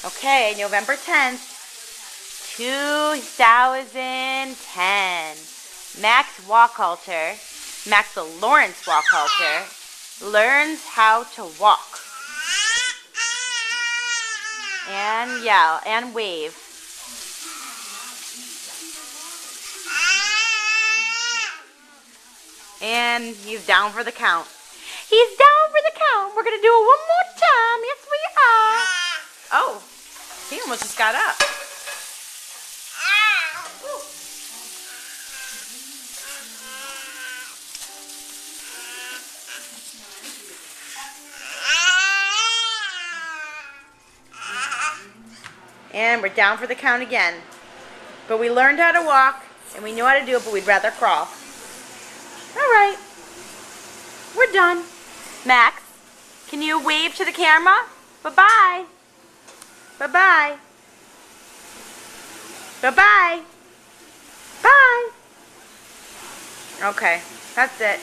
Okay, November 10th, 2010. Max Wachalter, Maxwell Lawrence Wachalter, learns how to walk. And yell and wave. And he's down for the count. He's down for the count. We're going to do it one more time. Yes, we are. Oh, he almost just got up. And we're down for the count again. But we learned how to walk, and we knew how to do it, but we'd rather crawl. All right. We're done. Max, can you wave to the camera? Bye-bye. Bye-bye. Bye-bye. Bye. Okay, that's it.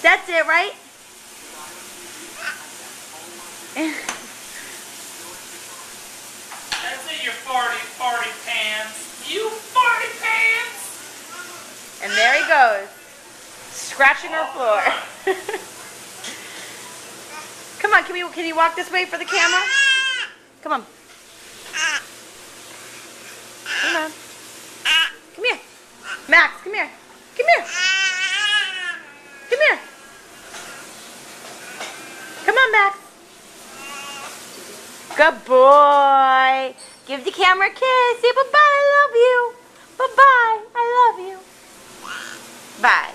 That's it, right? That's it, you farty pants. You farty pants! And there he goes, scratching our floor. Come on, can you walk this way for the camera? Come on. Come on. Come here. Max, come here. Come here. Come here. Come on, Max. Good boy. Give the camera a kiss. Say bye-bye. I love you. Bye-bye. I love you. Bye.